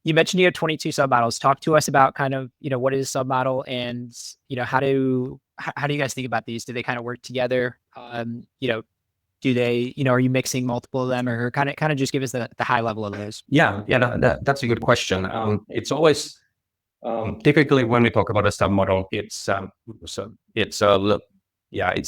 You mentioned you have 22 submodels. Talk to us about kind of, what is a submodel and, how do you guys think about these? Do they kind of work together? Do they, are you mixing multiple of them, or kind of just give us the high level of those? Yeah, that's a good question. It's always typically when we talk about a submodel, it's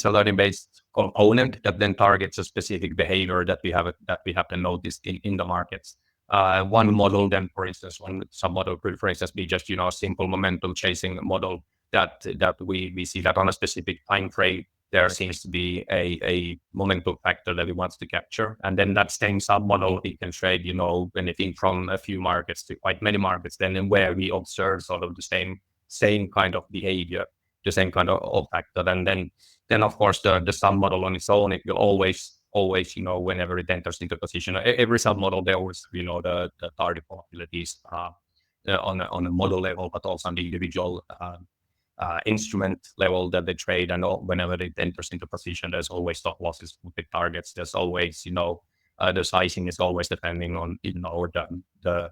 a learning based component that then targets a specific behavior that we have to notice in the markets. One model then, for instance, one submodel could, for instance, be just a simple momentum chasing model that we see that on a specific time frame there seems to be a momentum factor that it wants to capture, and then that same submodel it can trade anything from a few markets to quite many markets. Then where we observe sort of the same kind of behavior, the same kind of factor, and then of course the submodel on its own, it will always whenever it enters into position, every submodel there always the target probabilities on a model level, but also on the individual instrument level that they trade, and whenever it enters into position, there's always stop losses with the targets. There's always the sizing is always depending on the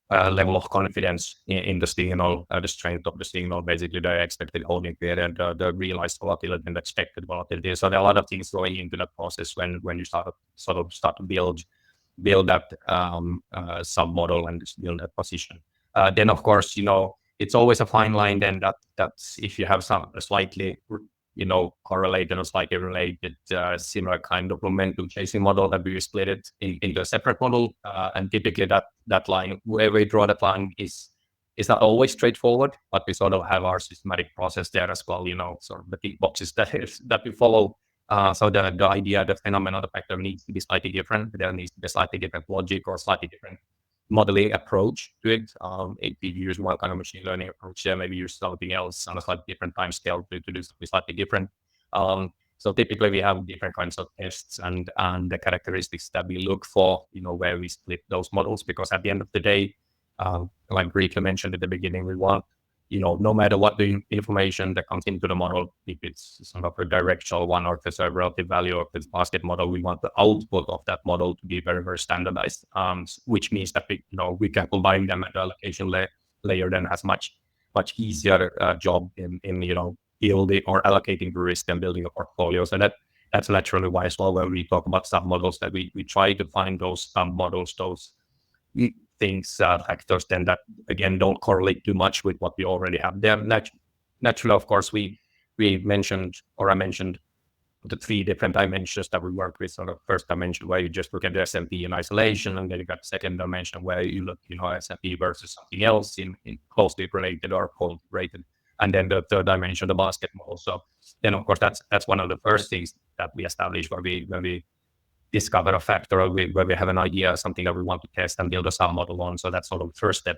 level of confidence in the signal, the strength of the signal, basically the expected holding period, the realized volatility and the expected volatility. So there are a lot of things going into that process when you start to build that submodel and just build that position. Then of course, it's always a fine line then that's if you have a slightly correlated or slightly related similar kind of momentum chasing model, that we split it into a separate model, and typically that line, where we draw that line is not always straightforward, but we sort of have our systematic process there as well, sort of the tick boxes that we follow. So the idea, the phenomenon, the factor needs to be slightly different. There needs to be slightly different logic or slightly different modeling approach to it. If you use one kind of machine learning approach, there maybe use something else on a slightly different time scale to do something slightly different. So typically we have different kinds of tests and the characteristics that we look for, where we split those models, because at the end of the day, like briefly mentioned at the beginning, we want, no matter what the information that comes into the model, if it's sort of a directional one or if it's a relative value or if it's a basket model, we want the output of that model to be very, very standardized, which means that we can combine them at the allocation layer, then has much easier job in building or allocating the risk and building a portfolio. So that's naturally why as well, when we talk about submodels, that we try to find those submodels, those things, factors then that again don't correlate too much with what we already have there. Naturally, of course, I mentioned the three different dimensions that we work with. So the first dimension where you just look at the S&P in isolation, and then you got the second dimension where you look, S&P versus something else in closely related or correlated, and then the third dimension, the basket model. So then of course that's one of the first things that we establish when we discover a factor, or where we have an idea, something that we want to test and build a submodel on. So that's sort of the first step